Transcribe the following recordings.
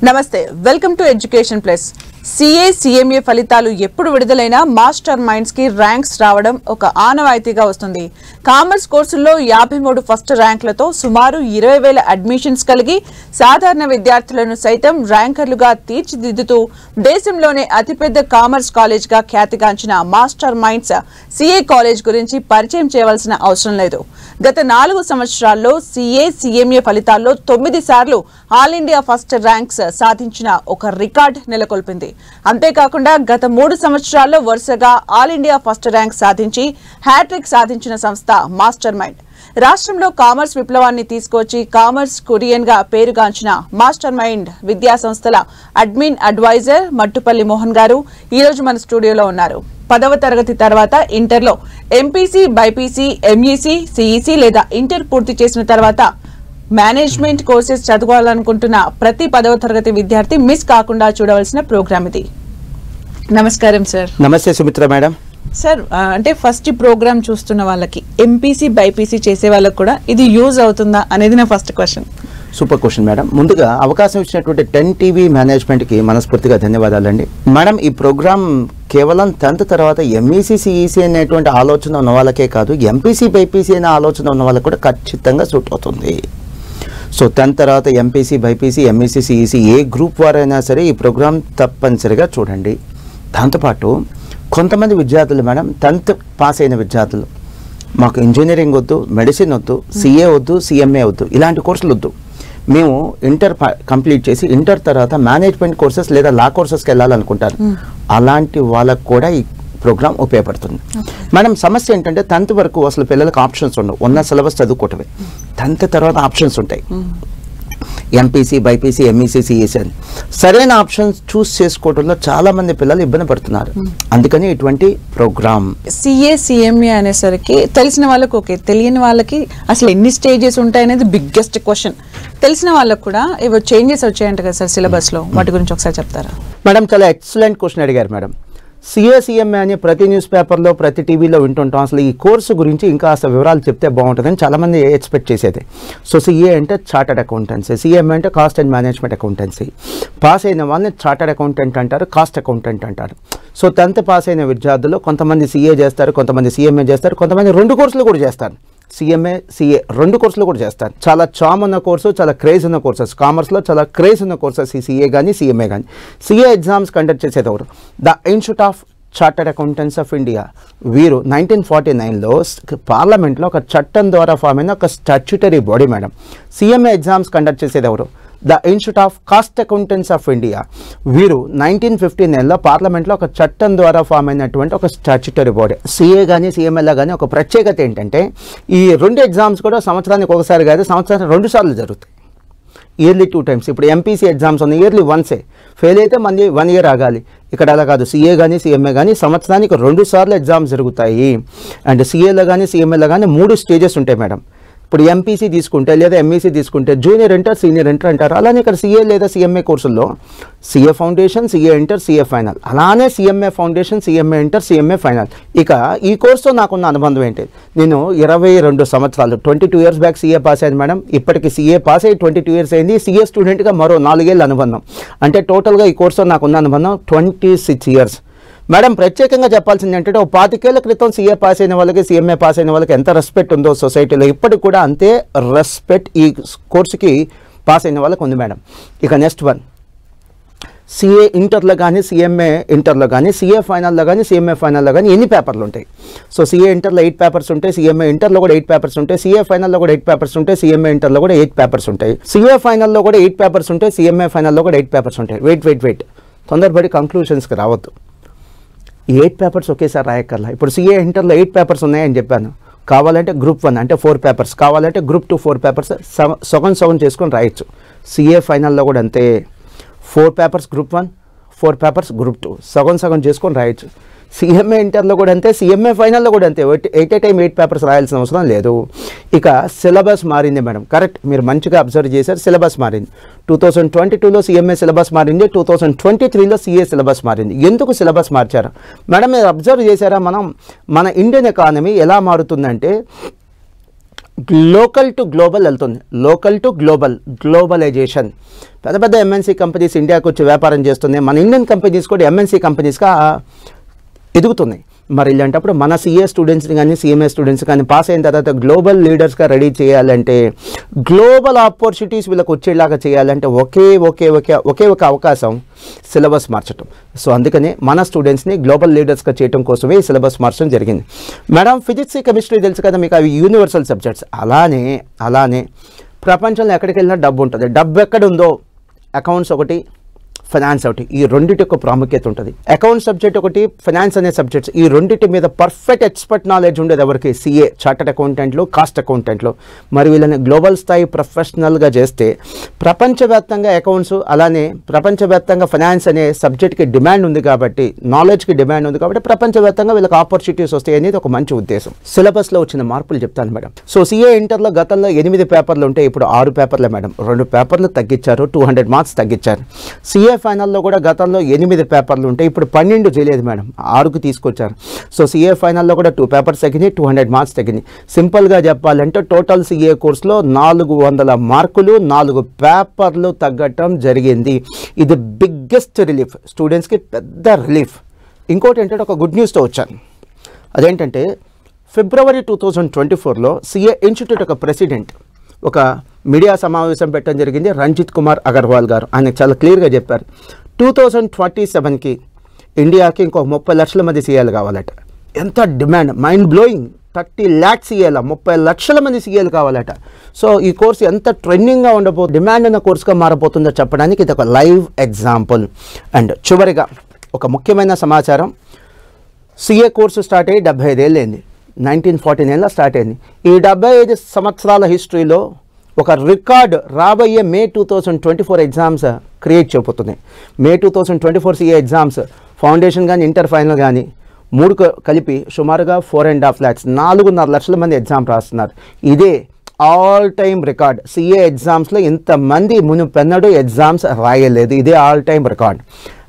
నమస్తే welcome to education plus CA CMA ఫలితాలు ఎప్పుడు విడుదలైనా మాస్టర్ మైండ్స్ కి ర్యాంక్స్ రావడం ఒక ఆనవాయితీగా వస్తుంది. కామర్స్ కోర్సుల్లో 53 ఫస్ట్ ర్యాంకులతో సుమారు 20,000 అడ్మిషన్స్ కలిగి సాధారణ విద్యార్థులను సైతం ర్యాంకర్లుగా తీర్చిదిద్దుతూ దేశంలోనే అతిపెద్ద కామర్స్ కాలేజ్ గా ఖ్యాతిగాంచిన మాస్టర్ మైండ్స్ సిఏ కాలేజ్ గురించి పరిచయం చేయవలసిన అవసరం లేదు. గత 4 సంవత్సరాల్లో సిఏ సిఎంఏ ఫలితాల్లో 9 సార్లు ఆల్ ఇండియా ఫస్ట్ ర్యాంక్స్ సాధించిన ఒక రికార్డ్ నెలకొల్పింది. అంతేకాకుండా గత 3 సంవత్సరాల్లో వరుసగా ఆల్ ఇండియా ఫస్ట్ ర్యాంక్ సాధించి హ్యాట్రిక్ సాధించిన సంస్థ మాస్టర్ మైండ్. రాష్ట్రంలో కామర్స్ విప్లవాన్ని తీసుకొచ్చి కామర్స్ కురియన్ గా పేరుగాంచిన మాస్టర్ మైండ్ విద్యా సంస్థల అడ్మిన్ అడ్వైజర్ మట్టుపల్లి మోహన్ గారు ఈ రోజు మన స్టూడియోలో ఉన్నారు. 10వ తరగతి తర్వాత ఇంటర్లో ఎంపీసీ, బైపీసీ, ఎంఈసీ, సిఈసీ లేదా ఇంటర్ పూర్తి చేసిన తర్వాత మేనేజ్మెంట్ కోర్సెస్ చదవాలనుకుంటున్న ప్రతి 10వ తరగతి విద్యార్థి మిస్ కాకుండా చూడవలసిన ప్రోగ్రామ్ ఇది. నమస్కారం సార్. నమస్తే సుమిత్ర మేడం. సార్, అంటే ఫస్ట్ ప్రోగ్రామ్ చూస్తున్న వాళ్ళకి ఎంపీసీ, బైపీసీ చేసే వాళ్ళకి కూడా ఇది యూజ్ అవుతుందా అనేది నా first question. Super question madam. ముందుగా అవకాశం ఇచ్చినటువంటి 10 టీవీ మేనేజ్మెంట్కి మనస్ఫూర్తిగా ధన్యవాదాలండి. మేడం, ఈ ప్రోగ్రామ్ కేవలం 10th తర్వాత ఎంఈసీ, సిఈసీ అనేటువంటి ఆలోచన ఉన్న వాళ్ళకే కాదు, ఎంపీసీ, బైపీసీ అనే ఆలోచన ఉన్న వాళ్ళకి కూడా ఖచ్చితంగా సూట్ అవుతుంది. సో 10th తర్వాత ఎంపీసీ, బైపీసీ, ఎంఈసీ, సిఈసీ ఏ గ్రూప్ వారైనా సరే ఈ ప్రోగ్రామ్ తప్పనిసరిగా చూడండి. దాంతోపాటు కొంతమంది విద్యార్థులు మేడం 10th పాస్ అయిన విద్యార్థులు మాకు ఇంజనీరింగ్ వద్దు, మెడిసిన్ వద్దు, సిఏ వద్దు, సిఎంఏ వద్దు, ఇలాంటి కోర్సులు వద్దు, మేము ఇంటర్ కంప్లీట్ చేసి ఇంటర్ తర్వాత మేనేజ్మెంట్ కోర్సెస్ లేదా లా కోర్సెస్కి వెళ్ళాలనుకుంటారు. అలాంటి వాళ్ళకు కూడా ఈ ప్రోగ్రామ్ ఉపయోగపడుతుంది. మేడం, సమస్య ఏంటంటే 10th వరకు అసలు పిల్లలకు ఆప్షన్స్ ఉండవు, ఉన్న సిలబస్ చదువుకోవటమే. 10th తర్వాత ఆప్షన్స్ ఉంటాయి, ఎంపీసీ, బైపీసీ, ఎంఈసీ, సిఈసీ అని. సరైన ఆప్షన్స్ చూస్ చేసుకోవడంలో చాలా మంది పిల్లలు ఇబ్బంది పడుతున్నారు. అందుకని ఇటువంటి ప్రోగ్రామ్ సిఏ సిఎంఏ అనేసరికి తెలిసిన వాళ్ళకి ఓకే, తెలియని వాళ్ళకి అసలు ఎన్ని స్టేజెస్ ఉంటాయి అనేది బిగ్గెస్ట్ క్వశ్చన్. తెలిసిన వాళ్ళకు కూడా ఏవో చేంజెస్ వచ్చాయంట కదా సార్ సిలబస్ లో, వాటి గురించి ఒకసారి చెప్తారా? మేడం, చాలా ఎక్సలెంట్ క్వశ్చన్ అడిగారు మేడం. సిఏ సిఎంఏ అని ప్రతి న్యూస్ పేపర్లో, ప్రతి టీవీలో వింటుంటాం. అసలు ఈ కోర్సు గురించి ఇంకా అసలు వివరాలు చెప్తే బాగుంటుందని చాలామంది ఎక్స్పెక్ట్ చేసేది. సో సిఏ అంటే చార్టర్డ్ అకౌంటెన్సీ, సిఎంఏ అంటే cost and management accountancy. Pass అయిన వాళ్ళని చార్టర్డ్ అకౌంటెంట్ అంటారు, కాస్ట్ అకౌంటెంట్ అంటారు. సో 10th పాస్ అయిన విద్యార్థులు కొంతమంది సిఏ చేస్తారు, కొంతమంది సిఎంఏ చేస్తారు, కొంతమంది 2 కోర్సులు కూడా చేస్తారు. సిఎంఏ, సిఏ 2 కోర్సులు కూడా చేస్తారు. చాలా చామ్ ఉన్న కోర్సు, చాలా క్రేజ్ ఉన్న కోర్సెస్. కామర్స్లో చాలా క్రేజ్ ఉన్న కోర్సెస్ ఈ సిఏ కానీ సిఎంఏ కానీ. సిఏ ఎగ్జామ్స్ కండక్ట్ చేసేది ఎవరు? The institute of chartered accountants of India. వీరు 1949లో పార్లమెంట్లో ఒక చట్టం ద్వారా ఫామ్ అయిన ఒక statutory body madam. CMA exams conduct చేసేది ఎవరు? The institute of cost accountants of India. వీరు 1959లో పార్లమెంట్లో ఒక చట్టం ద్వారా ఫామ్ అయినటువంటి ఒక స్టాట్యూటరీ బాడీ. సిఏ కానీ సిఎంఏలో కానీ ఒక ప్రత్యేకత ఏంటంటే ఈ 2 ఎగ్జామ్స్ కూడా సంవత్సరానికి ఒకసారి కాదు, సంవత్సరానికి 2 సార్లు జరుగుతాయి. Yearly 2 times. ఇప్పుడు ఎంపీసీ ఎగ్జామ్స్ ఉన్నాయి, ఇయర్లీ 1 ఫెయిల్ అయితే మళ్ళీ 1 year ఆగాలి. ఇక్కడ అలా కాదు, సిఏ కానీ సిఎంఏ కానీ సంవత్సరానికి 2 సార్లు ఎగ్జామ్స్ జరుగుతాయి. అండ్ సిఏలో కానీ సిఎంఏలో కానీ 3 స్టేజెస్ ఉంటాయి మేడం. ఇప్పుడు ఎంపీసీ తీసుకుంటే లేదా ఎంఈసీ తీసుకుంటే జూనియర్ ఇంటర్, సీనియర్ ఇంటర్ అంటారు. అలానే ఇక్కడ సిఏ లేదా సిఎంఏ కోర్సుల్లో CA foundation, CA inter, CA final, అలానే CMA foundation, CMA inter, CMA final. ఇక ఈ కోర్సుతో నాకున్న అనుబంధం ఏంటి? నేను 22 సంవత్సరాలు 22 years బ్యాక్ సిఏ పాస్ అయింది మేడం. ఇప్పటికి సిఏ పాస్ అయ్యి 22 years అయింది. సిఏ స్టూడెంట్గా మరో 4 ఏళ్ళ అనుబంధం. అంటే టోటల్గా ఈ కోర్సుతో నాకున్న అనుబంధం 26 years. మేడం, ప్రత్యేకంగా చెప్పాల్సింది ఏంటంటే 25 ఏళ్ల క్రితం సిఏ పాస్ అయిన వాళ్ళకి, సిఎంఏ పాస్ అయిన వాళ్ళకి ఎంత రెస్పెక్ట్ ఉందో సొసైటీలో ఇప్పటికి కూడా అంతే రెస్పెక్ట్ ఈ కోర్సుకి పాస్ అయిన వాళ్ళకి ఉంది మేడం. ఇక నెక్స్ట్ వన్, సిఏ ఇంటర్లో కానీ సిఎంఏ ఇంటర్లో కానీ సిఏ ఫైనల్లో కానీ సిఎంఏ ఫైనల్లో కానీ ఎన్ని పేపర్లు ఉంటాయి? సో సిఏ ఇంటర్లో 8 పేపర్స్ ఉంటాయి, సిఎంఏ ఇంటర్లో కూడా 8 పేపర్స్ ఉంటాయి, సిఏ ఫైనల్లో కూడా 8 పేపర్స్ ఉంటాయి, సిఎంఏ ఇంటర్లో కూడా 8 పేపర్స్ ఉంటాయి, సిఏ ఫైనల్లో కూడా 8 పేపర్స్ ఉంటాయి, సిఎంఏ ఫైనల్లో కూడా 8 పేపర్స్ ఉంటాయి. వెయిట్ తొందరపడి కంక్లూషన్స్కి రావద్దు. 8 పేపర్స్ ఒకేసారి రాయక్కర్లా. ఇప్పుడు సిఏ ఇంటర్లో 8 పేపర్స్ ఉన్నాయని చెప్పాను. కావాలంటే గ్రూప్ 1 అంటే 4 పేపర్స్, కావాలంటే గ్రూప్ 2 4 పేపర్స్ సగం చేసుకొని రాయొచ్చు. సిఏ ఫైనల్లో కూడా అంతే, 4 పేపర్స్ గ్రూప్ 1, 4 పేపర్స్ గ్రూప్ 2, సగం చేసుకొని రాయొచ్చు. సిఎంఏ ఇంటర్లో కూడా అంతే, సిఎంఏ ఫైనల్లో కూడా అంతే. 8 పేపర్స్ రాయాల్సిన అవసరం లేదు. ఇక సిలబస్ మారింది మేడం. కరెక్ట్, మీరు మంచిగా అబ్జర్వ్ చేశారు. సిలబస్ మారింది. 2022లో సిఎంఏ సిలబస్ మారింది, 2023లో సిఏ సిలబస్ మారింది. ఎందుకు సిలబస్ మార్చారు మేడం? మీరు అబ్జర్వ్ చేశారా? మన ఇండియన్ ఎకానమీ ఎలా మారుతుందంటే లోకల్ టు గ్లోబల్ వెళ్తుంది. Local to global, globalization. పెద్ద పెద్ద ఎంఎన్సీ కంపెనీస్ ఇండియాకి వచ్చి వ్యాపారం చేస్తున్నాయి. మన ఇండియన్ కంపెనీస్ కూడా ఎంఎన్సీ కంపెనీస్గా ఎదుగుతున్నాయి. మరి ఇలాంటప్పుడు మన సిఏ స్టూడెంట్స్ని కానీ సిఎంఏ స్టూడెంట్స్ కానీ పాస్ అయిన తర్వాత గ్లోబల్ లీడర్స్గా రెడీ చేయాలంటే, గ్లోబల్ ఆపర్చునిటీస్ వీళ్ళకి వచ్చేలాగా చేయాలంటే ఒకే ఒక అవకాశం సిలబస్ మార్చడం. సో అందుకనే మన స్టూడెంట్స్ని గ్లోబల్ లీడర్స్గా చేయడం కోసమే ఈ సిలబస్ మార్చడం జరిగింది. మేడం ఫిజిక్స్ కెమిస్ట్రీ తెలుసు కదా మీకు, అవి యూనివర్సల్ సబ్జెక్ట్స్. అలానే ప్రపంచంలో ఎక్కడికి వెళ్ళినా డబ్బు ఉంటుంది. డబ్బు ఎక్కడ ఉందో అకౌంట్స్ ఒకటి, ఫైనాన్స్ ఒకటి, ఈ రెండింటి యొక్క ప్రాముఖ్యత ఉంటుంది. అకౌంట్ సబ్జెక్ట్ ఒకటి, ఫైనాన్స్ అనే సబ్జెక్ట్స్, ఈ రెండింటి మీద పర్ఫెక్ట్ ఎక్స్పర్ట్ నాలెడ్జ్ ఉండేది ఎవరికి? సిఏ, చార్టర్డ్ అకౌంటెంట్లు, కాస్ట్ అకౌంటెంట్లు. మరి వీళ్ళని గ్లోబల్ స్థాయి ప్రొఫెషనల్గా చేస్తే ప్రపంచవ్యాప్తంగా అకౌంట్స్, అలానే ప్రపంచవ్యాప్తంగా ఫైనాన్స్ అనే సబ్జెక్ట్కి డిమాండ్ ఉంది కాబట్టి, నాలెడ్జ్కి డిమాండ్ ఉంది కాబట్టి ప్రపంచవ్యాప్తంగా వీళ్ళకి ఆపర్చునిటీస్ వస్తాయి అనేది ఒక మంచి ఉద్దేశం. సిలబస్లో వచ్చిన మార్పులు చెప్తాను మేడం. సో సిఏ ఇంటర్లో గతంలో 8 పేపర్లు ఉంటే ఇప్పుడు 6 పేపర్లే మేడం. 2 పేపర్లు తగ్గించారు, 200 మార్క్స్ తగ్గించారు. సిఏ ఫైనల్లో కూడా గతంలో 8 పేపర్లు ఉంటే ఇప్పుడు 12 చేయలేదు మేడం, 6కు తీసుకొచ్చారు. సో సిఏ ఫైనల్లో కూడా 2 పేపర్స్ తగ్గినాయి, 200 మార్క్స్ తగ్గినాయి. సింపుల్గా చెప్పాలంటే టోటల్ సిఏ కోర్సులో 400 మార్కులు, 4 పేపర్లు తగ్గటం జరిగింది. ఇది బిగ్గెస్ట్ రిలీఫ్, స్టూడెంట్స్కి పెద్ద రిలీఫ్. ఇంకోటి ఏంటంటే ఒక గుడ్ న్యూస్తో వచ్చాను. అదేంటంటే ఫిబ్రవరి 2024లో సిఏ ఇన్స్టిట్యూట్ ఒక ప్రెసిడెంట్ ఒక మీడియా సమావేశం పెట్టడం జరిగింది. రంజిత్ కుమార్ అగర్వాల్ గారు ఆయన చాలా క్లియర్గా చెప్పారు, 2027కి ఇండియాకి ఇంకో 30 లక్షల మంది సీఏలు కావాలట. ఎంత డిమాండ్, మైండ్ బ్లోయింగ్. 30 lakhs సీఏల, 30 లక్షల మంది సీఏలు కావాలట. సో ఈ కోర్సు ఎంత ట్రెండింగ్గా ఉండబోతుంది, డిమాండ్ ఉన్న కోర్సుగా మారబోతుందో చెప్పడానికి ఇది ఒక లైవ్ ఎగ్జాంపుల్. అండ్ చివరిగా ఒక ముఖ్యమైన సమాచారం, సిఏ కోర్సు స్టార్ట్ అయ్యి 75 ఏళ్ళు అయింది. 1949లో స్టార్ట్ అయింది. ఈ 75 సంవత్సరాల హిస్టరీలో ఒక రికార్డ్ రాబోయే మే 2024 ఎగ్జామ్స్ క్రియేట్ చేయబోతున్నాయి. మే 2024 సిఏ ఎగ్జామ్స్ ఫౌండేషన్ కానీ ఇంటర్ ఫైనల్ కానీ 3 కలిపి సుమారుగా 4.5 lakhs, 4.5 లక్షల మంది ఎగ్జామ్ రాస్తున్నారు. ఇదే ఆల్ టైమ్ రికార్డ్. సిఏ ఎగ్జామ్స్లో ఇంతమంది మునుపెన్నడూ ఎగ్జామ్స్ రాయలేదు. ఇదే ఆల్ టైమ్ రికార్డ్.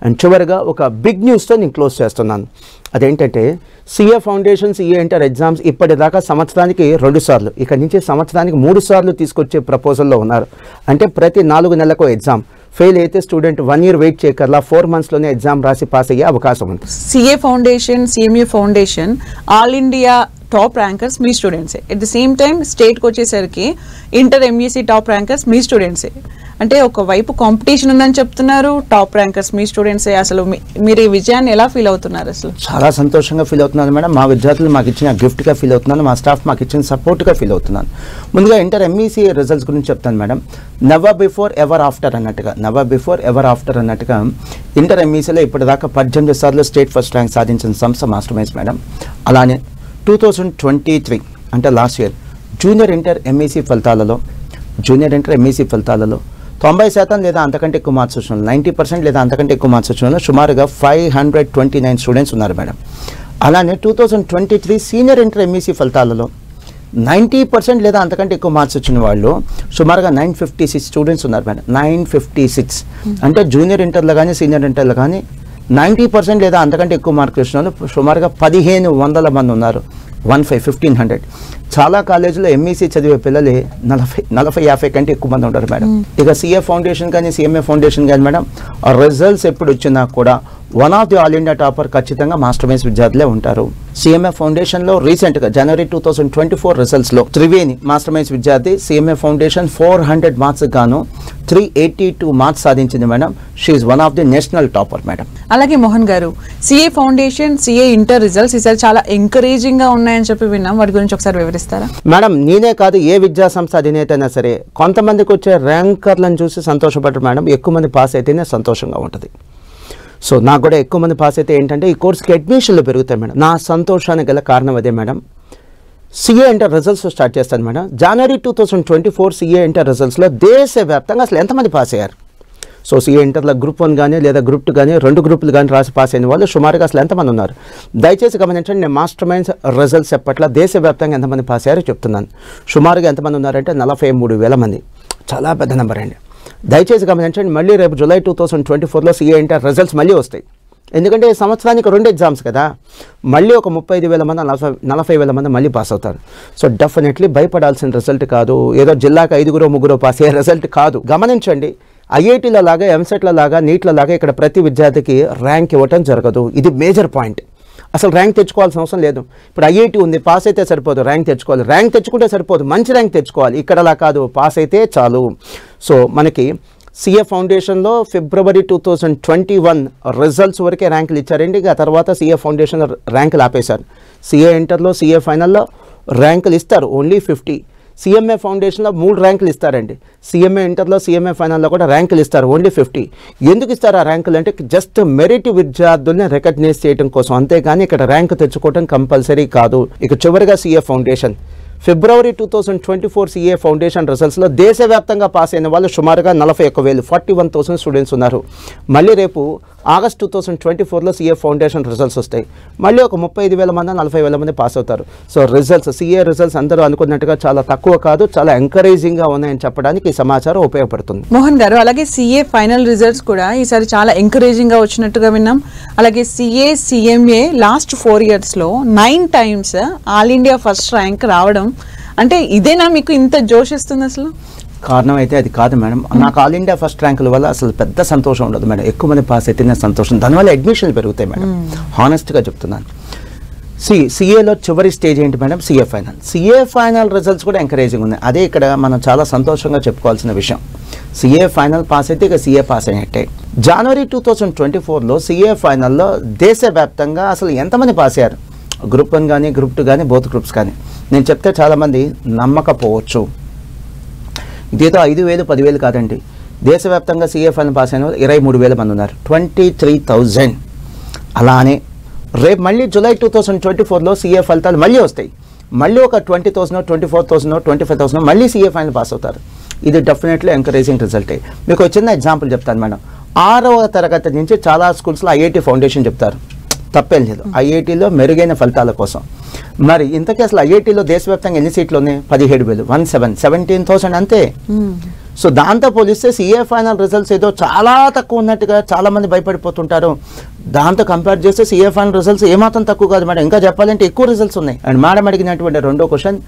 అండ్ చివరిగా ఒక బిగ్ న్యూస్తో నేను క్లోజ్ చేస్తున్నాను. అదేంటంటే CA foundation, CA inter exams ఇప్పటిదాకా సంవత్సరానికి 2 సార్లు, ఇక నుంచి సంవత్సరానికి 3 సార్లు తీసుకొచ్చే ప్రపోజల్లో ఉన్నారు. అంటే ప్రతి 4 నెలలకు ఎగ్జామ్. ఫెయిల్ అయితే స్టూడెంట్ 1 year వెయిట్ చేయకర్లా 4 monthsలోనే ఎగ్జామ్ రాసి పాస్ అయ్యే అవకాశం ఉంది. CA foundation, CMA foundation all India top rankers మీ స్టూడెంట్సే. ఎట్ ది సేమ్ టైం స్టేట్కి వచ్చేసరికి ఇంటర్ ఎంఈసీ టాప్ ర్యాంకర్స్ మీ స్టూడెంట్సే. అంటే ఒకవైపు కాంపిటీషన్ ఉందని చెప్తున్నారు, టాప్ ర్యాంకర్స్ మీ స్టూడెంట్సే. అసలు మీరు ఈ విజయాన్ని ఎలా ఫీల్ అవుతున్నారు? అసలు చాలా సంతోషంగా ఫీల్ అవుతున్నాను మేడం. మా విద్యార్థులు మాకు ఇచ్చిన గిఫ్ట్గా ఫీల్ అవుతున్నాను, మా స్టాఫ్ మాకు ఇచ్చిన సపోర్ట్గా ఫీల్ అవుతున్నాను. ముందుగా ఇంటర్ ఎంఈసీ రిజల్ట్స్ గురించి చెప్తాను madam. Never before ever after అన్నట్టుగా ఇంటర్ ఎంఈసీలో ఇప్పటిదాకా 18 సార్లు స్టేట్ ఫస్ట్ ర్యాంక్ సాధించిన సంస్థ మాస్టర్ మైండ్స్ మేడం. అలానే 2023 అంటే last year junior inter MEC ఫలితాలలో 90% లేదా అంతకంటే ఎక్కువ మార్క్స్ వచ్చిన 90% లేదా అంతకంటే ఎక్కువ మార్క్స్ వచ్చిన సుమారుగా 529 స్టూడెంట్స్ ఉన్నారు మేడం. అలానే 2023 సీనియర్ ఇంటర్ ఎంఈసీ ఫలితాలలో 90% లేదా అంతకంటే ఎక్కువ మార్క్స్ వచ్చిన వాళ్ళు సుమారుగా 956 స్టూడెంట్స్ ఉన్నారు మేడం. 956 అంటే జూనియర్ ఇంటర్లో కానీ సీనియర్ ఇంటర్లో కానీ 90% లేదా అంతకంటే ఎక్కువ మార్క్స్ వచ్చిన వాళ్ళు సుమారుగా 1500 మంది ఉన్నారు. 1500. చాలా కాలేజీలో ఎంఈసీ చదివే పిల్లలే 40-50 కంటే ఎక్కువ మంది ఉంటారు మేడం. ఇక సిఏ ఫౌండేషన్ కానీ సిఎంఏ ఫౌండేషన్ కానీ మేడం ఆ రిజల్ట్స్ ఎప్పుడు వచ్చినా కూడా one of the all India topper ఖచ్చితంగా మాస్టర్ మైన్స్ విద్యార్థులే ఉంటారు. సిఎంఏ ఫౌండేషన్లో రీసెంట్గా జనవరి 2024 రిజల్ట్స్లో త్రివేణి మాస్టర్ మైన్స్ విద్యార్థి సిఎంఏ ఫౌండేషన్ 400 మార్క్స్ గాను 382 మార్క్స్ సాధించింది madam. She one of the national topper madam. అలాగే Mohan garu, CA foundation, CA inter results ఈసారి చాలా ఎంకరేజింగ్ గా ఉన్నాయని చెప్పి విన్నాం. వాటి గురించి ఒకసారి వివరిస్తారా? మేడం, నేనే కాదు ఏ విద్యా సంస్థ అధినేత అయినా సరే కొంతమందికి వచ్చే ర్యాంకర్లను చూసి సంతోషపడరు మేడం. ఎక్కువ మంది పాస్ అయితేనే సంతోషంగా ఉంటుంది. సో నాకు కూడా ఎక్కువ మంది పాస్ అయితే ఏంటంటే ఈ కోర్సుకి అడ్మిషన్లు పెరుగుతాయి మేడం. నా సంతోషానికి గల కారణం అదే madam. CA inter results start చేస్తాను మేడం. జనవరి 2024 సిఏ ఇంటర్ రిజల్ట్స్లో దేశవ్యాప్తంగా అసలు ఎంతమంది పాస్ అయ్యారు? సో సిఏ ఇంటర్లో గ్రూప్ 1 కానీ లేదా గ్రూప్ 2 కానీ 2 గ్రూపులు కానీ రాసి పాస్ అయిన వాళ్ళు సుమారుగా అసలు ఎంతమంది ఉన్నారు? దయచేసి గమనించండి, నేను మాస్టర్ మైండ్స్ రిజల్ట్స్ చెప్పట్ల దేశవ్యాప్తంగా ఎంతమంది పాస్ అయ్యారో చెప్తున్నాను. సుమారుగా ఎంతమంది ఉన్నారంటే 43,000 మంది. చాలా పెద్ద నెంబర్ అండి. దయచేసి గమనించండి, మళ్ళీ రేపు జూలై 2024లో సిఏ ఇంటర్ రిజల్ట్స్ మళ్ళీ వస్తాయి. ఎందుకంటే సంవత్సరానికి 2 ఎగ్జామ్స్ కదా, మళ్ళీ ఒక 35,000 మంది 40,000 మంది మళ్ళీ పాస్ అవుతారు. సో డెఫినెట్లీ భయపడాల్సిన రిజల్ట్ కాదు, ఏదో జిల్లాకు 5-3 పాస్ అయ్యే రిజల్ట్ కాదు. గమనించండి, ఐఐటీల లాగా, ఎంసెట్ల లాగా, నీట్ల లాగా ఇక్కడ ప్రతి విద్యార్థికి ర్యాంక్ ఇవ్వటం జరగదు. ఇది మేజర్ పాయింట్. అసలు ర్యాంక్ తెచ్చుకోవాల్సిన అవసరం లేదు. ఇప్పుడు ఐఐటీ ఉంది, పాస్ అయితే సరిపోదు, ర్యాంక్ తెచ్చుకోవాలి. ర్యాంక్ తెచ్చుకుంటే సరిపోదు, మంచి ర్యాంక్ తెచ్చుకోవాలి. ఇక్కడ అలా కాదు, పాస్ అయితే చాలు. సో మనకి సిఏ ఫౌండేషన్లో ఫిబ్రవరి 2021 రిజల్ట్స్ వరకే ర్యాంకులు ఇచ్చారండి. ఇక తర్వాత సిఏ ఫౌండేషన్లో ర్యాంకులు ఆపేశారు. సిఏ ఇంటర్లో, సిఏ ఫైనల్లో ర్యాంకులు ఇస్తారు ఓన్లీ 50. సిఎంఏ ఫౌండేషన్లో 3 ర్యాంకులు ఇస్తారండి. సిఎంఏ ఇంటర్లో, సిఎంఏ ఫైనల్లో కూడా ర్యాంకులు ఇస్తారు ఓన్లీ 50. ఎందుకు ఇస్తారు ఆ ర్యాంకులు అంటే జస్ట్ మెరిట్ విద్యార్థుల్ని రికగ్నైజ్ చేయడం కోసం, అంతేగాని ఇక్కడ ర్యాంకు తెచ్చుకోవడం కంపల్సరీ కాదు. ఇక చివరిగా సిఏ ఫౌండేషన్ ఫిబ్రవరి 2024 సిఏ ఫౌండేషన్ రిజల్ట్స్లో దేశవ్యాప్తంగా పాస్ అయిన వాళ్ళు సుమారుగా 41,000 41,000 స్టూడెంట్స్ ఉన్నారు. మళ్ళీ రేపు ఆగస్ట్ 2024లో సిఏ ఫౌండేషన్ రిజల్ట్స్ వస్తాయి. మళ్ళీ ఒక 35,000 మంది 40,000 మంది పాస్ అవుతారు. సో రిజల్ట్స్, సిఏ రిజల్ట్స్ అందరూ అనుకున్నట్టుగా చాలా తక్కువ కాదు, చాలా ఎంకరేజింగ్గా ఉన్నాయని చెప్పడానికి ఈ సమాచారం ఉపయోగపడుతుంది. మోహన్ గారు, అలాగే సిఏ ఫైనల్ రిజల్ట్స్ కూడా ఈసారి చాలా ఎంకరేజింగ్గా వచ్చినట్టుగా విన్నాం. అలాగే సిఏ, సిఎంఏ లాస్ట్ 4 ఇయర్స్లో 9 times all India first rank రావడం అంటే ఇదేనా మీకు ఇంత జోష్ ఇస్తుంది? అసలు కారణం అయితే అది కాదు మేడం. నాకు ఆల్ ఇండియా ఫస్ట్ ర్యాంకుల వల్ల అసలు పెద్ద సంతోషం ఉండదు మేడం. ఎక్కువ మంది పాస్ అయితేనే సంతోషం, దానివల్ల అడ్మిషన్లు పెరుగుతాయి మేడం. హానెస్ట్గా చెప్తున్నాను. సిఏలో చివరి స్టేజ్ ఏంటి madam? CA final. CA final results కూడా ఎంకరేజింగ్ ఉన్నాయి. అదే ఇక్కడ మనం చాలా సంతోషంగా చెప్పుకోవాల్సిన విషయం. సిఏ ఫైనల్ పాస్ అయితే ఇక సిఏ పాస్ అయినట్టే. జనవరి 2024లో సిఏ ఫైనల్లో దేశవ్యాప్తంగా అసలు ఎంతమంది పాస్ అయ్యారు? గ్రూప్ 1 కానీ, గ్రూప్ 2 కానీ, బోత్ గ్రూప్స్ కానీ. నేను చెప్తే చాలామంది నమ్మకపోవచ్చు. ఇదేదో 5,000 10,000 కాదండి. దేశవ్యాప్తంగా సిఏ ఫైనల్ పాస్ అయిన 23,000 మంది ఉన్నారు, 23,000. అలానే రేపు మళ్ళీ జూలై 2024లో సిఏ ఫలితాలు మళ్ళీ వస్తాయి. మళ్ళీ ఒక 20,000 24,000 25,000 మళ్ళీ సిఏ ఫైనల్ పాస్ అవుతారు. ఇది డెఫినెట్లీ ఎంకరేజింగ్ రిజల్టే. మీకు ఒక చిన్న ఎగ్జాంపుల్ చెప్తాను మేడం. 6వ తరగతి నుంచి చాలా స్కూల్స్లో ఐఐటీ ఫౌండేషన్ చెప్తారు, తప్పేం లేదు. ఐఐటీలో మెరుగైన ఫలితాల కోసం. మరి ఇంతకీ అసలు ఐఐటీలో దేశవ్యాప్తంగా ఎన్ని సీట్లు ఉన్నాయి? 17,000 17,000 అంతే. సో దాంతో పోలిస్తే సిఏ ఫైనల్ రిజల్ట్స్ ఏదో చాలా తక్కువ ఉన్నట్టుగా చాలా మంది భయపడిపోతుంటారు. దాంతో కంపేర్ చేస్తే సిఏ ఫైనల్ రిజల్ట్స్ ఏమాత్రం తక్కువ కాదు మేడం. ఇంకా చెప్పాలంటే ఎక్కువ రిజల్ట్స్ ఉన్నాయి. అండ్ మేడం అడిగినటువంటి రెండో క్వశ్చన్,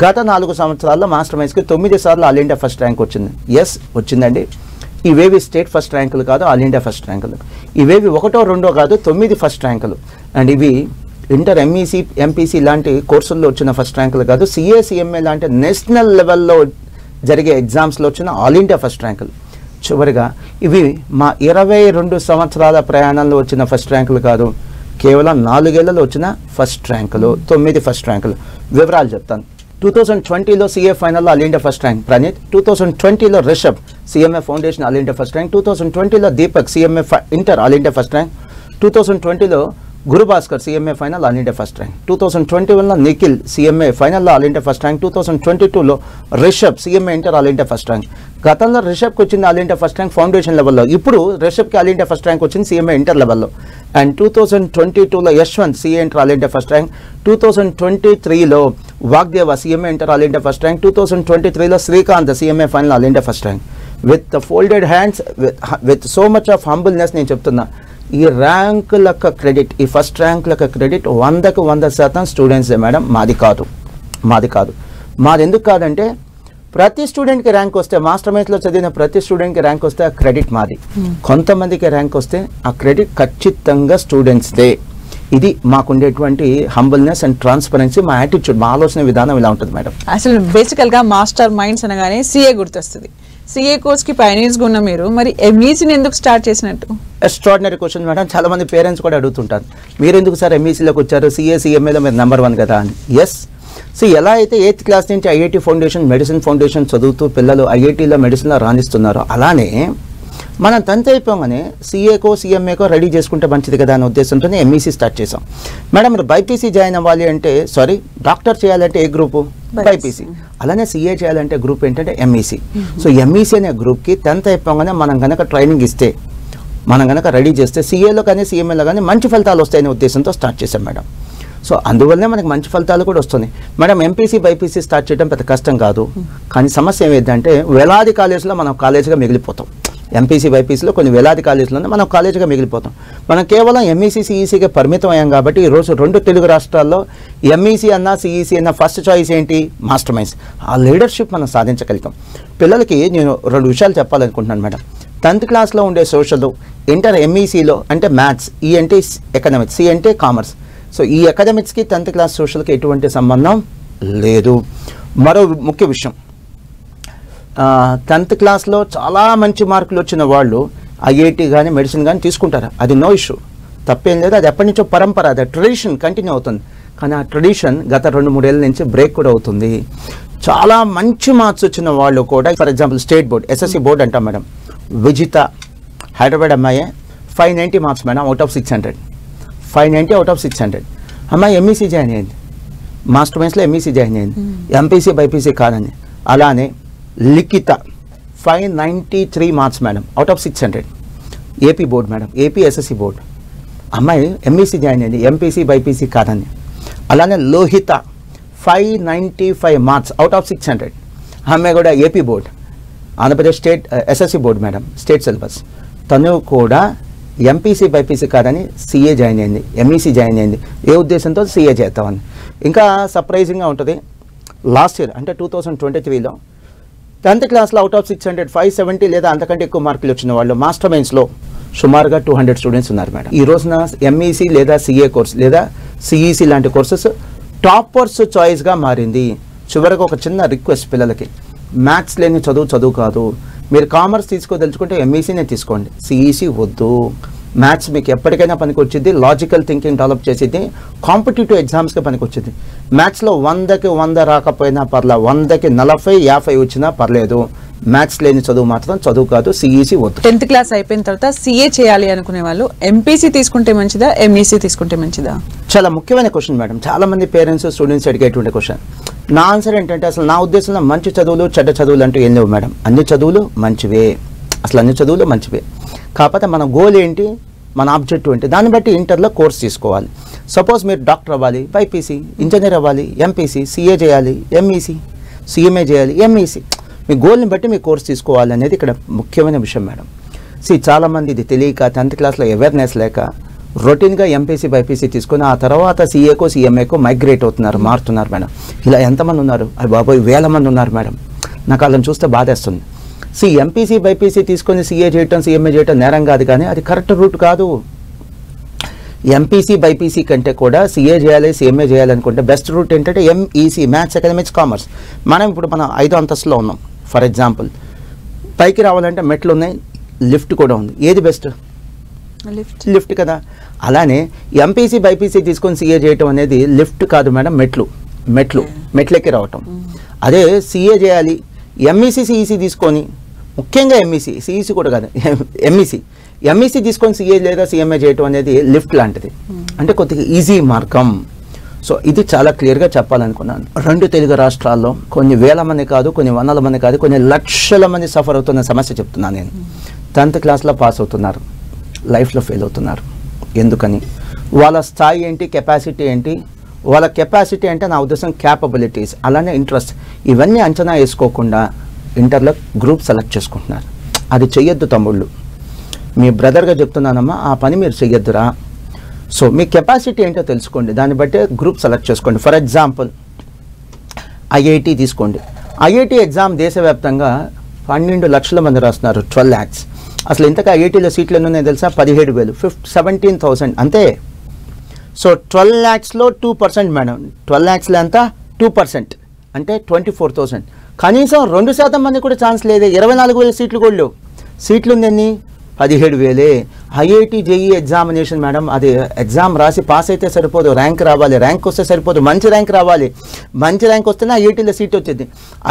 గత 4 సంవత్సరాల్లో మాస్టర్ మైన్స్కి 9 సార్లు ఆల్ ఇండియా ఫస్ట్ ర్యాంక్ వచ్చింది. ఎస్, వచ్చిందండి. ఇవేవి స్టేట్ ఫస్ట్ ర్యాంకులు కాదు, ఆల్ ఇండియా ఫస్ట్ ర్యాంకులు. ఇవేవి 1, 2 కాదు, 9 ఫస్ట్ ర్యాంకులు. అండ్ ఇవి ఇంటర్, ఎంఈసీ, ఎంపీసీ లాంటి కోర్సుల్లో వచ్చిన ఫస్ట్ ర్యాంకులు కాదు, సిఏ, సిఎంఏ లాంటి నేషనల్ లెవెల్లో జరిగే ఎగ్జామ్స్లో వచ్చిన ఆల్ ఇండియా ఫస్ట్ ర్యాంకులు. చివరిగా ఇవి మా 22 సంవత్సరాల ప్రయాణంలో వచ్చిన ఫస్ట్ ర్యాంకులు కాదు, కేవలం 4 ఏళ్లలో వచ్చిన ఫస్ట్ ర్యాంకులు, 9 ఫస్ట్ ర్యాంకులు. వివరాలు చెప్తాను. 2020లో సిఏ ఫైనల్లో all India first rank Praneeth, 2020లో Rishabh CMA foundation all India first rank, 2020లో Deepak CMA inter all India first rank, 2020లో Gurubhaskar CMA final all India first rank, 2021లో నిఖిల్ సిఎంఏ ఫైనల్లో ఆల్ ఇండియా ఫస్ట్ ర్యాంక్, 2022లో Rishabh CMA inter all India first rank. గతంలో రిషబ్కి వచ్చింది all India first rank foundation లెవెల్లో, ఇప్పుడు రిషబ్కి ఆల్ ఇండియా ఫస్ట్ ర్యాంక్ వచ్చింది సిఎంఏ ఇంటర్ లెవెల్లో. అండ్ 2022లో Yashwanth CA inter all India first rank, 2023లో Vagdeva CMA inter all India first rank, 2023లో Srikanth CMA final all India first rank. With folded hands, with so much of humbleness నేను చెప్తున్నా, ఈ ర్యాంకులకు credit, ఈ ఫస్ట్ ర్యాంకులకు క్రెడిట్ 100కు 100% స్టూడెంట్సే మేడం, మాది కాదు. మాది ఎందుకు కాదంటే ప్రతి స్టూడెంట్కి ర్యాంక్ వస్తే, మాస్టర్ మైన్స్లో చదివిన ప్రతి స్టూడెంట్కి ర్యాంక్ వస్తే ఆ క్రెడిట్ మాది. కొంతమందికి ర్యాంక్ వస్తే ఆ క్రెడిట్ ఖచ్చితంగా స్టూడెంట్స్దే. ఇది మాకుండేటువంటి హంబుల్నెస్ అండ్ ట్రాన్స్పరెన్సీ, మా యాటిట్యూడ్, మా ఆలోచన విధానం ఇలా ఉంటుంది మేడం. అసలు బేసికల్గా మాస్టర్ మైండ్స్ అనగానే సిఏ గుర్తొస్తుంది. సిఏ కోర్స్కి పైనీర్స్గా ఉన్న మీరు మరి ఎంఈసీని ఎందుకు స్టార్ట్ చేసినట్టు? Extraordinary question madam. చాలా మంది పేరెంట్స్ కూడా అడుగుతుంటారు, మీరు ఎందుకు సార్ ఎంఈసీలోకి వచ్చారు, సిఏ, సిఎంఏలో మీరు నెంబర్ 1 కదా అని. ఎస్, సో ఎలా అయితే 8th క్లాస్ నుంచి ఐఐటీ ఫౌండేషన్, మెడిసిన్ ఫౌండేషన్ చదువుతూ పిల్లలు ఐఐటీలో మెడిసిన్లో రాణిస్తున్నారో, అలానే మనం 10th అయిపోగానే సిఏకో, సిఎంఏకో రెడీ చేసుకుంటే మంచిది కదా అనే ఉద్దేశంతో ఎంఈసీ స్టార్ట్ చేసాం. మేడం మీరు బైపీసీ జాయిన్ అవ్వాలి అంటే, డాక్టర్ చేయాలంటే ఏ గ్రూపు? బైపీసీ. అలానే సిఏ చేయాలంటే గ్రూప్ ఏంటంటే ఎంఈసీ. సో ఎంఈసీ అనే గ్రూప్కి 10th అయిపోగానే మనం కనుక ట్రైనింగ్ ఇస్తే, మనం కనుక రెడీ చేస్తే సిఏలో కానీ సిఎంఏలో కానీ మంచి ఫలితాలు వస్తాయనే ఉద్దేశంతో స్టార్ట్ చేసాం మేడం. సో అందువల్లనే మనకి మంచి ఫలితాలు కూడా వస్తున్నాయి మేడం. ఎంపీసీ, బైపీసీ స్టార్ట్ చేయడం పెద్ద కష్టం కాదు. కానీ సమస్య ఏమైందంటే వేలాది కాలేజీలో మనం కాలేజీగా మిగిలిపోతాం. ఎంపీసీ బైపీసీలో కొన్ని వేలాది కాలేజీలు ఉన్నాయి, మనం కాలేజీగా మిగిలిపోతాం. మనం కేవలం ఎంఈసీ సిఈసీగా పరిమితం అయ్యాం కాబట్టి ఈరోజు 2 తెలుగు రాష్ట్రాల్లో ఎంఈసీ అన్నా సిఈసీ అన్నా ఫస్ట్ చాయిస్ ఏంటి? Master minds. ఆ లీడర్షిప్ మనం సాధించగలుగుతాం. పిల్లలకి నేను 2 విషయాలు చెప్పాలనుకుంటున్నాను మేడం. 10th క్లాస్లో ఉండే సోషల్, ఇంటర్ ఎంఈసీలో అంటే మ్యాథ్స్, ఈ అంటే ఎకనామిక్స్, సి అంటే కామర్స్. సో ఈ అకాడమిక్స్కి 10th క్లాస్ సోషల్కి ఎటువంటి సంబంధం లేదు. మరో ముఖ్య విషయం, 10th క్లాస్లో చాలా మంచి మార్కులు వచ్చిన వాళ్ళు ఐఐటి కానీ మెడిసిన్ కానీ తీసుకుంటారు, అది నో ఇష్యూ, తప్పేం లేదు. అది ఎప్పటి నుంచో పరంపర, అది ట్రెడిషన్ కంటిన్యూ అవుతుంది. కానీ ఆ ట్రెడిషన్ గత 2-3 ఏళ్ళ నుంచి బ్రేక్ కూడా అవుతుంది. చాలా మంచి మార్క్స్ వచ్చిన వాళ్ళు కూడా, for example state board, SSC board అంటాం మేడం, విజిత హైదరాబాద్ అమ్మాయి 590 marks madam out of 600, 590 out of 600. అమ్మాయి ఎంఈసీ జాయిన్ అయింది, మాస్టర్ మైండ్స్లో ఎంఈసీ జాయిన్ అయింది, ఎంపీసీ బైపీసీ కాదని. అలానే లిఖిత 593 marks madam out of 600, AP board madam, AP SSC board. అమ్మాయి ఎంఈసీ జాయిన్ అయింది, MPC BiPC కాదని. అలానే లోహిత 595 మార్క్స్ అవుట్ ఆఫ్ 600, అమ్మాయి కూడా AP board, Andhra Pradesh state SSC board madam, state syllabus. తను కూడా ఎంపీసీ బైపీసీ కాదని సిఏ జాయిన్ అయింది, ఎంఈసీ జాయిన్ అయింది. ఏ ఉద్దేశంతో? సిఏ చేద్దామని. ఇంకా సర్ప్రైజింగ్గా ఉంటుంది, లాస్ట్ ఇయర్ అంటే 2023లో 10th క్లాస్లో అవుట్ ఆఫ్ 600 570 లేదా అంతకంటే ఎక్కువ మార్కులు వచ్చిన వాళ్ళు మాస్టర్ మైండ్స్లో సుమారుగా 200 స్టూడెంట్స్ ఉన్నారు మేడం. ఈ రోజున ఎంఈసీ లేదా సిఏ కోర్స్ లేదా సిఈసీ లాంటి కోర్సెస్ టాపర్స్ చాయిస్గా మారింది. చివరికి ఒక చిన్న రిక్వెస్ట్ పిల్లలకి, మ్యాథ్స్ లేని చదువు కాదు. మీరు కామర్స్ తీసుకోదలుచుకుంటే ఎంఈసీనే తీసుకోండి, సిఈసీ వద్దు. మ్యాథ్స్ మీకు ఎప్పటికైనా పనికి వచ్చింది, లాజికల్ థింకింగ్ డెవలప్ చేసేది, కాంపిటేటివ్ ఎగ్జామ్స్కి పనికి వచ్చింది. మ్యాథ్స్లో 100కి 100 రాకపోయినా పర్లే, 100కి 40 50 వచ్చినా పర్లేదు. మ్యాథ్స్ లేని చదువు మాత్రం చదువు కాదు, సిఈసీ వద్దు. 10th క్లాస్ అయిపోయిన తర్వాత సిఏ చేయాలి అనుకునే వాళ్ళు ఎంపీసీ తీసుకుంటే మంచిదా, ఎంఈసీ తీసుకుంటే మంచిదా? చాలా ముఖ్యమైన క్వశ్చన్ మేడం. చాలా మంది పేరెంట్స్ స్టూడెంట్స్ అడిగేటువంటి క్వశ్చన్. నా ఆన్సర్ ఏంటంటే, అసలు నా ఉద్దేశంలో మంచి చదువులు చెడ్డ చదువులు అంటూ ఏం లేవు మేడం. అన్ని చదువులు మంచివే, అసలు అన్ని చదువులు మంచివే. కాకపోతే మన గోల్ ఏంటి, మన ఆబ్జెక్టివ్ ఏంటి, దాన్ని బట్టి ఇంటర్లో కోర్స్ తీసుకోవాలి. సపోజ్ మీరు డాక్టర్ అవ్వాలి, బైపీసీ, ఇంజనీర్ అవ్వాలి, ఎంపీసీ, సిఏ చేయాలి, ఎంఈసీ, సిఎంఏ చేయాలి, ఎంఈసీ. మీ గోల్ని బట్టి మీ కోర్స్ తీసుకోవాలి అనేది ఇక్కడ ముఖ్యమైన విషయం మేడం. చాలామంది ఇది తెలియక 10th క్లాస్లో అవేర్నెస్ లేక రొటీన్గా ఎంపీసీ బైపీసీ తీసుకొని ఆ తర్వాత సిఏకో సిఎంఏకో మైగ్రేట్ అవుతున్నారు, మారుతున్నారు మేడం. ఇలా ఎంతమంది ఉన్నారు? అది బాబోయ్, వేల మంది ఉన్నారు మేడం. నాకు వాళ్ళని చూస్తే బాధేస్తుంది. ఎంపీసీ బైపీసీ తీసుకొని సిఏ చేయటం సిఎంఏ చేయటం నేరం కాదు, కానీ అది కరెక్ట్ రూట్ కాదు. ఎంపీసీ బైపీసీ కంటే కూడా సిఏ చేయాలి సిఎంఏ చేయాలనుకుంటే బెస్ట్ రూట్ ఏంటంటే ఎంఈసీ, మ్యాథ్స్ ఎకనామిక్స్ కామర్స్. ఇప్పుడు మనం 5వ అంతస్తులో ఉన్నాం ఫర్ ఎగ్జాంపుల్. పైకి రావాలంటే మెట్లు ఉన్నాయి, లిఫ్ట్ కూడా ఉంది. ఏది బెస్ట్? లిఫ్ట్ కదా. అలానే ఎంపీసీ బైపీసీ తీసుకొని సిఏ చేయటం అనేది లిఫ్ట్ కాదు మేడం, మెట్లెక్కి రావటం. అదే సిఏ చేయాలి, ఎంఈసీ సిఈసీ తీసుకొని, ముఖ్యంగా ఎంఈసీ, సిఈసీ కూడా కాదు, ఎంఈసీ తీసుకొని సిఏ లేదా సిఎంఏ చేయటం అనేది లిఫ్ట్ లాంటిది, అంటే కొద్దిగా ఈజీ మార్గం. సో ఇది చాలా క్లియర్గా చెప్పాలనుకున్నాను. 2 తెలుగు రాష్ట్రాల్లో కొన్ని వేల మంది కాదు, కొన్ని వందల మంది కాదు, కొన్ని లక్షల మంది సఫర్ అవుతున్న సమస్య చెప్తున్నాను నేను. 10th క్లాస్లో పాస్ అవుతున్నారు, లైఫ్లో ఫెయిల్ అవుతున్నారు. ఎందుకని? వాళ్ళ స్థాయి ఏంటి, కెపాసిటీ ఏంటి? వాళ్ళ కెపాసిటీ అంటే నా ఉద్దేశం క్యాపబిలిటీస్, అలానే ఇంట్రెస్ట్, ఇవన్నీ అంచనా వేసుకోకుండా ఇంటర్లో గ్రూప్ సెలెక్ట్ చేసుకుంటున్నారు. అది చెయ్యొద్దు తమ్ముళ్ళు, మీ బ్రదర్గా చెప్తున్నానమ్మా, ఆ పని మీరు చెయ్యొద్దురా. సో మీ కెపాసిటీ ఏంటో తెలుసుకోండి, దాన్ని బట్టే గ్రూప్ సెలెక్ట్ చేసుకోండి. ఫర్ ఎగ్జాంపుల్ ఐఐటి తీసుకోండి. ఐఐటి ఎగ్జామ్ దేశవ్యాప్తంగా 12 లక్షల మంది రాస్తున్నారు, 12 lakhs. అసలు ఇంతగా ఐఐటీలో సీట్లు ఎన్ని ఉన్నాయో తెలుసా? 17,000, 17,000 అంతే. సో 12 lakhsలో 2% మేడం, 12 lakhsలో ఎంత? 2% అంటే 24,000. కనీసం 2% మంది కూడా ఛాన్స్ లేదే. 24,000 సీట్లు కూడా లేవు. సీట్లు ఉందని 17,000. ఐఐటి జేఈ ఎగ్జామినేషన్ మేడం, అది ఎగ్జామ్ రాసి పాస్ అయితే సరిపోదు, ర్యాంక్ రావాలి, ర్యాంక్ వస్తే సరిపోదు, మంచి ర్యాంక్ రావాలి. మంచి ర్యాంక్ వస్తేనే ఐఐటీలో సీట్ వచ్చింది.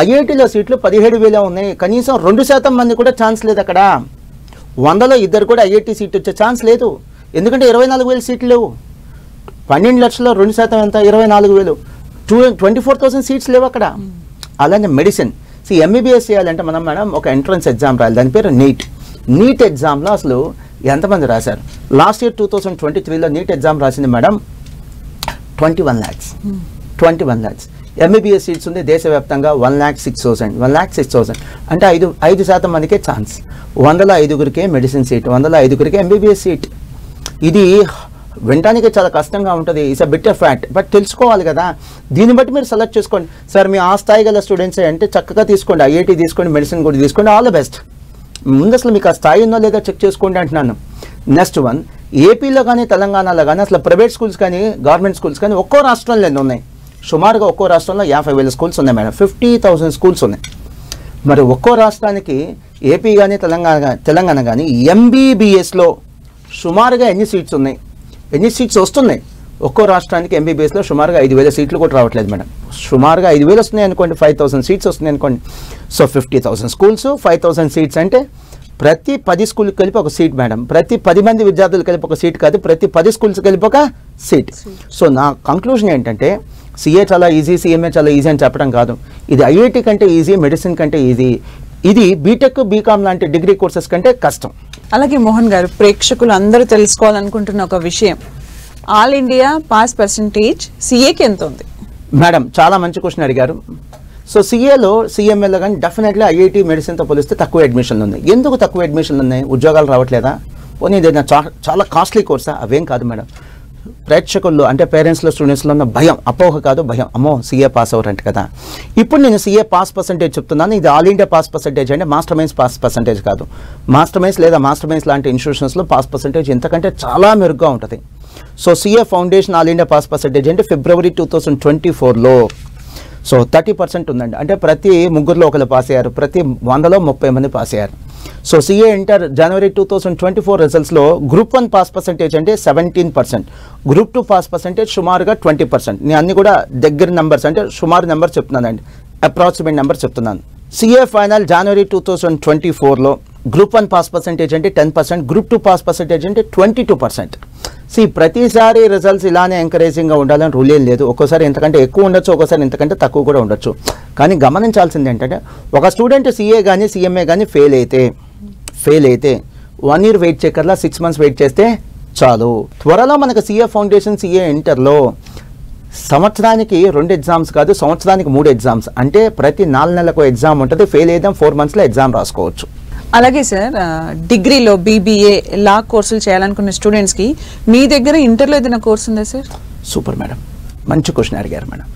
ఐఐటీలో సీట్లు 17,000 ఉన్నాయి, కనీసం 2% మంది కూడా ఛాన్స్ లేదు. అక్కడ 100లో 2 కూడా ఐఐటి సీట్ వచ్చే ఛాన్స్ లేదు. ఎందుకంటే 24,000 సీట్లు లేవు. 12 లక్షల్లో 2% ఎంత? 24,000. 24,000 సీట్స్ లేవు అక్కడ. అలానే మెడిసిన్, ఎంబీబీఎస్ చేయాలంటే మనం మేడం ఒక ఎంట్రన్స్ ఎగ్జామ్ రాయాలి, దాని పేరు నీట్ ఎగ్జామ్లో అసలు ఎంతమంది రాశారు? లాస్ట్ ఇయర్ 2023లో నీట్ ఎగ్జామ్ రాసింది మేడం 21 lakhs. ఎంబీబీఎస్ సీట్స్ ఉంది దేశవ్యాప్తంగా 1,06,000 1,06,000 అంటే 5% మందికే chance. 105 medicine seat, 105 MBBS seat. ఇది వినడానికి చాలా కష్టంగా ఉంటుంది. It's a bitter fact, but తెలుసుకోవాలి కదా. దీన్ని బట్టి మీరు సెలెక్ట్ చేసుకోండి. సార్ మీ ఆ స్థాయి గల స్టూడెంట్సే అంటే చక్కగా తీసుకోండి, ఐఐటీ తీసుకోండి, మెడిసిన్ కూడా తీసుకోండి, ఆల్ ద బెస్ట్. ముందు అసలు మీకు ఆ స్థాయి ఉందో లేదా చెక్ చేసుకోండి అంటున్నాను. నెక్స్ట్ వన్, ఏపీలో కానీ తెలంగాణలో కానీ అసలు ప్రైవేట్ స్కూల్స్ కానీ గవర్నమెంట్ స్కూల్స్ కానీ ఒక్కో రాష్ట్రంలో ఎన్ని ఉన్నాయి? సుమారుగా ఒక్కో రాష్ట్రంలో 50,000 స్కూల్స్ ఉన్నాయి మేడం. 50,000 స్కూల్స్ ఉన్నాయి. మరి ఒక్కో రాష్ట్రానికి ఏపీ కానీ తెలంగాణ కానీ ఎంబీబీఎస్లో సుమారుగా ఎన్ని సీట్స్ ఉన్నాయి, ఎన్ని సీట్స్ వస్తున్నాయి? ఒక్కో రాష్ట్రానికి ఎంబీబీఎస్లో సుమారుగా 5,000 సీట్లు కూడా రావట్లేదు మేడం. సుమారుగా 5,000 వస్తున్నాయి అనుకోండి, 5,000 సీట్స్ వస్తున్నాయి అనుకోండి. సో 50,000 స్కూల్స్, 5,000 సీట్స్ అంటే ప్రతి 10 స్కూల్కి కలిపి ఒక సీట్ మేడం. ప్రతి 10 మంది విద్యార్థులు కలిపి ఒక సీట్ కాదు, ప్రతి 10 స్కూల్స్ కలిపి ఒక సీట్. సో నా కంక్లూజన్ ఏంటంటే సిఏ చాలా ఈజీ, సిఎంఏ చాలా ఈజీ అని చెప్పడం కాదు. ఇది ఐఐటీ కంటే ఈజీ, మెడిసిన్ కంటే ఈజీ. ఇది బీటెక్, బీకామ్ లాంటి డిగ్రీ కోర్సెస్ కంటే కష్టం. అలాగే మోహన్ గారు, ప్రేక్షకులు అందరూ తెలుసుకోవాలనుకుంటున్న ఒక విషయం, ఆల్ ఇండియా పాస్ పర్సంటేజ్ సిఏకి ఎంత ఉంది? మేడం చాలా మంచి క్వశ్చన్ అడిగారు. సో సిఏలో, సిఎంఏలో కానీ డెఫినెట్లీ ఐఐటీ మెడిసిన్తో పోలిస్తే తక్కువ అడ్మిషన్లు ఉన్నాయి. ఎందుకు తక్కువ అడ్మిషన్లు ఉన్నాయి? ఉద్యోగాలు రావట్లేదా? పోనీ ఏదైనా చాలా కాస్ట్లీ కోర్సా? అవేం కాదు మేడం. ప్రేక్షకుల్లో అంటే పేరెంట్స్లో, స్టూడెంట్స్లో ఉన్న భయం, అపోహ కాదు భయం, అమ్మో సిఏ పాస్ అవ్వరంట కదా. ఇప్పుడు నేను సిఏ పాస్ పర్సంటేజ్ చెప్తున్నాను. ఇది ఆల్ ఇండియా పాస్ పర్సంటేజ్ అంటే మాస్టర్ మైన్స్ పాస్ పర్సంటేజ్ కాదు. మాస్టర్ మైన్స్ లేదా మాస్టర్ మైన్స్ లాంటి ఇన్స్టిట్యూషన్స్లో పాస్ పర్సంటేజ్ ఇంతకంటే చాలా మెరుగ్గా ఉంటుంది. So CA foundation all India pass percentage అంటే ఫిబ్రవరి 2024లో సో 30% ఉందండి. అంటే ప్రతి 3 ఒకరు పాస్ అయ్యారు, ప్రతి 100లో 30 మంది పాస్ అయ్యారు. సో సిఏ ఇంటర్ జనవరి 2024 రిజల్ట్స్లో గ్రూప్ 1 పాస్ పర్సంటేజ్ అంటే 17%, గ్రూప్ 2 పాస్ పర్సంటేజ్ సుమారుగా 20%. నేను అన్ని కూడా దగ్గర నెంబర్స్ అంటే సుమారు నెంబర్ చెప్తున్నానండి, అప్రాక్సిమేట్ నెంబర్ చెప్తున్నాను. సిఏ ఫైనల్ జనవరి 2024లో గ్రూప్ 1 పాస్ పర్సంటేజ్ అంటే 10%, గ్రూప్ 2 పాస్ పర్సంటేజ్ అంటే 22%. ప్రతిసారి రిజల్ట్స్ ఇలానే ఎంకరేజింగ్గా ఉండాలని రూల్ ఏం లేదు. ఒక్కోసారి ఇంతకంటే ఎక్కువ ఉండొచ్చు, ఒక్కోసారి ఇంతకంటే తక్కువ కూడా ఉండొచ్చు. కానీ గమనించాల్సింది ఏంటంటే ఒక స్టూడెంట్ సిఏ కానీ సిఎంఏ కానీ ఫెయిల్ అయితే 1 year వెయిట్ చేయకర్లా 6 months వెయిట్ చేస్తే చాలు. త్వరలో మనకు సిఏ ఫౌండేషన్, సిఏ ఇంటర్లో సంవత్సరానికి 2 ఎగ్జామ్స్ కాదు, సంవత్సరానికి 3 ఎగ్జామ్స్. అంటే ప్రతి 4 నెలలకు ఎగ్జామ్ ఉంటుంది. ఫెయిల్ అయితే 4 monthsలో ఎగ్జామ్ రాసుకోవచ్చు. అలాగే సార్, డిగ్రీలో బీబీఏ లా కోర్సులు చేయాలనుకున్న స్టూడెంట్స్కి మీ దగ్గర ఇంటర్లో ఏదైనా కోర్స్ ఉందా సార్? సూపర్ మేడం, మంచి క్వశ్చన్ అడిగారు మేడం.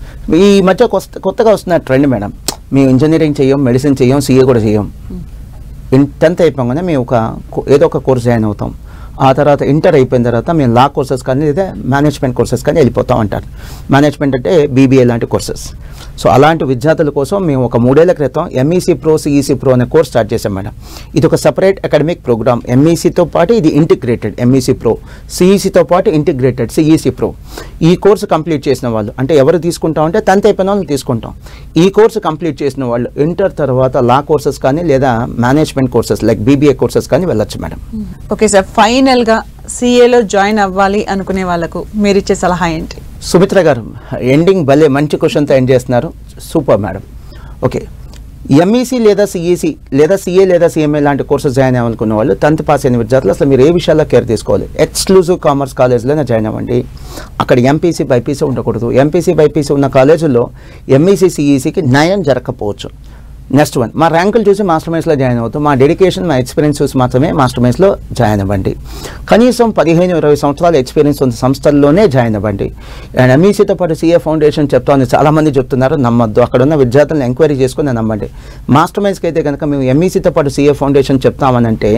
ఈ మధ్య కొత్తగా వస్తున్న ట్రెండ్ మేడం, మేము ఇంజనీరింగ్ చేయం, మెడిసిన్ చేయం, సిఏ కూడా చేయం. 10th అయిపోగానే మేము ఏదో ఒక కోర్స్ జాయిన్ అవుతాం. ఆ తర్వాత ఇంటర్ అయిపోయిన తర్వాత మేము లా కోర్సెస్ కానీ లేదా మేనేజ్మెంట్ కోర్సెస్ కానీ వెళ్ళిపోతాం అంటారు. మేనేజ్మెంట్ అంటే బీబీఏ లాంటి కోర్సెస్. సో అలాంటి విద్యార్థుల కోసం మేము ఒక 3 ఏళ్ల క్రితం ఎంఈసీ ప్రో, సిఈసీ ప్రో అనే కోర్స్ స్టార్ట్ చేసాం మేడం. ఇది ఒక సపరేట్ అకాడమిక్ ప్రోగ్రామ్. ఎంఈసీతో పాటు ఇది ఇంటిగ్రేటెడ్ ఎంఈసీ ప్రో, సిఈసీతో పాటు ఇంటిగ్రేటెడ్ సిఈసీ ప్రో. ఈ కోర్సు కంప్లీట్ చేసిన వాళ్ళు అంటే ఎవరు తీసుకుంటాం అంటే 10th అయిపోయిన వాళ్ళు తీసుకుంటాం. ఈ కోర్సు కంప్లీట్ చేసిన వాళ్ళు ఇంటర్ తర్వాత లా కోర్సెస్ కానీ లేదా management courses like BBA courses కానీ వెళ్ళొచ్చు మేడం. ఓకే సార్, ఫైనల్గా సిఏలో జాయిన్ అవ్వాలి అనుకునే వాళ్ళకు మీరు ఇచ్చే సలహా ఏంటి? సుమిత్ర గారు ఎండింగ్ భలే మంచి క్వశ్చన్తో ఎండ్ చేస్తున్నారు. Super madam. ఓకే, ఎంఈసీ లేదా సిఈసీ లేదా సిఏ లేదా సిఎంఏ లాంటి కోర్సెస్ జాయిన్ అవ్వాలనుకున్న వాళ్ళు 10th పాస్ అయిన విద్యార్థులు అసలు మీరు ఏ విషయాల్లో కేర్ తీసుకోవాలి? ఎక్స్క్లూజివ్ కామర్స్ కాలేజ్లోనే జాయిన్ అవ్వండి. అక్కడ ఎంపీసీ బైపీసీ ఉండకూడదు. ఎంపీసీ బైపీసీ ఉన్న కాలేజీల్లో ఎంఈసీ సిఈసీకి న్యాయం జరగకపోవచ్చు. నెక్స్ట్ వన్, మా ర్యాంకులు చూసి మాస్టర్ మైన్స్లో జాయిన్ అవుతాం. మా డెడికేషన్, మా ఎక్స్పీరియన్స్ చూసి మాత్రమే మాస్టర్ మైన్స్లో జాయిన్ అవ్వండి. కనీసం 15-20 సంవత్సరాల ఎక్స్పీరియన్స్ ఉన్న సంస్థల్లోనే జాయిన్ అవ్వండి. అండ్ ఎంఈసీతో పాటు సిఏ ఫౌండేషన్ చెప్తామని చాలామంది చెప్తున్నారు, నమ్మొద్దు. అక్కడ ఉన్న విద్యార్థులను ఎంక్వైరీ చేసుకుని నమ్మండి. మాస్టర్ మైన్స్కి అయితే కనుక మేము ఎంఈసీతో పాటు సిఏ ఫౌండేషన్ చెప్తామనంటే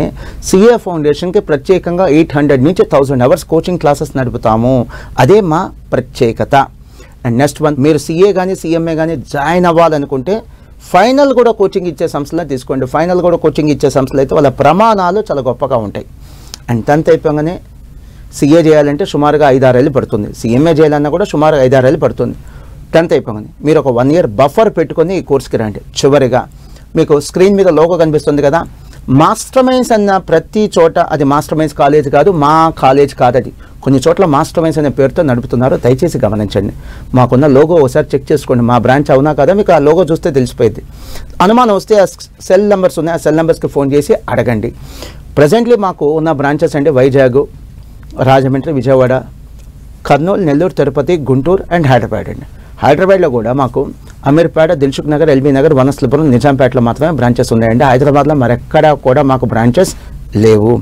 సిఏ ఫౌండేషన్కి ప్రత్యేకంగా 800 నుంచి 1000 hours కోచింగ్ క్లాసెస్ నడుపుతాము. అదే మా ప్రత్యేకత. అండ్ నెక్స్ట్ వన్, మీరు సిఏ కానీ సిఎంఏ కానీ జాయిన్ అవ్వాలనుకుంటే ఫైనల్ కూడా కోచింగ్ ఇచ్చే సంస్థలో తీసుకోండి. ఫైనల్ కూడా కోచింగ్ ఇచ్చే సంస్థలు అయితే వాళ్ళ ప్రమాణాలు చాలా గొప్పగా ఉంటాయి. అండ్ 10th అయిపోగానే సిఏ చేయాలంటే సుమారుగా 5-6 ఏళ్ళు పడుతుంది. సిఎంఏ చేయాలన్నా కూడా సుమారుగా 5-6 ఏళ్ళు పడుతుంది. 10th అయిపోగానే మీరు ఒక 1 year బఫర్ పెట్టుకొని ఈ కోర్స్కి రండి. చివరిగా మీకు స్క్రీన్ మీద లోగో కనిపిస్తుంది కదా, మాస్టర్ మైన్స్ అన్న ప్రతి చోట అది మాస్టర్ మైన్స్ కాలేజ్ కాదు, మా కాలేజ్ కాదు. అది కొన్ని చోట్ల మాస్టర్ మైన్స్ అనే పేరుతో నడుపుతున్నారు. దయచేసి గమనించండి. మాకున్న లోగో ఒకసారి చెక్ చేసుకోండి. మా బ్రాంచ్ అవునా కదా మీకు ఆ లోగో చూస్తే తెలిసిపోయింది. అనుమానం వస్తే ఆ సెల్ నెంబర్స్ ఉన్నాయి, ఆ సెల్ నెంబర్స్కి ఫోన్ చేసి అడగండి. ప్రజెంట్లీ మాకు ఉన్న బ్రాంచెస్ అంటే వైజాగ్, రాజమండ్రి, విజయవాడ, కర్నూలు, నెల్లూరు, తిరుపతి, గుంటూరు అండ్ హైదరాబాద్ అండి. హైదరాబాద్లో కూడా మాకు అమీర్పేట, దిల్సుఖ్ నగర్, ఎల్బీ నగర్, వనస్థలిపురం, నిజాంపేటలో మాత్రమే బ్రాంచెస్ ఉన్నాయండి. హైదరాబాద్లో మరెక్కడా కూడా మాకు బ్రాంచెస్ లేవు.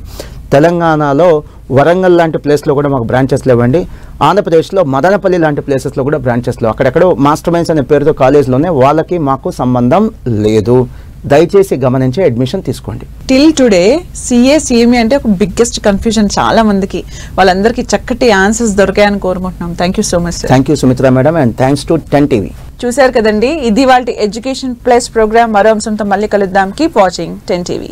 తెలంగాణలో వరంగల్ లాంటి ప్లేస్లో కూడా మాకు బ్రాంచెస్ లేవండి. ఆంధ్రప్రదేశ్లో మదనపల్లి లాంటి ప్లేసెస్లో కూడా బ్రాంచెస్లో అక్కడెక్కడో మాస్టర్ మైండ్స్ అనే పేరుతో కాలేజ్లోనే వాళ్ళకి మాకు సంబంధం లేదు. దయచేసి గమనించి అడ్మిషన్ తీసుకోండి. టిల్ టుడే సిఏ సిఎంఏ అంటే ఒక బిగ్గెస్ట్ కన్ఫ్యూజన్ చాలా మందికి. వాళ్ళందరికీ చక్కటి ఆన్సర్స్ దొరికాయని కోరుకుంటున్నాం. Thank you so much sir. Thank you Sumitra madam, and thanks to 10 TV. చూశారు కదండి, ఇది వాళ్ళ ఎడ్యుకేషన్ ప్లస్ ప్రోగ్రామ్. మరో అంశంతో మళ్ళీ కలుద్దాం. Keep watching 10 TV.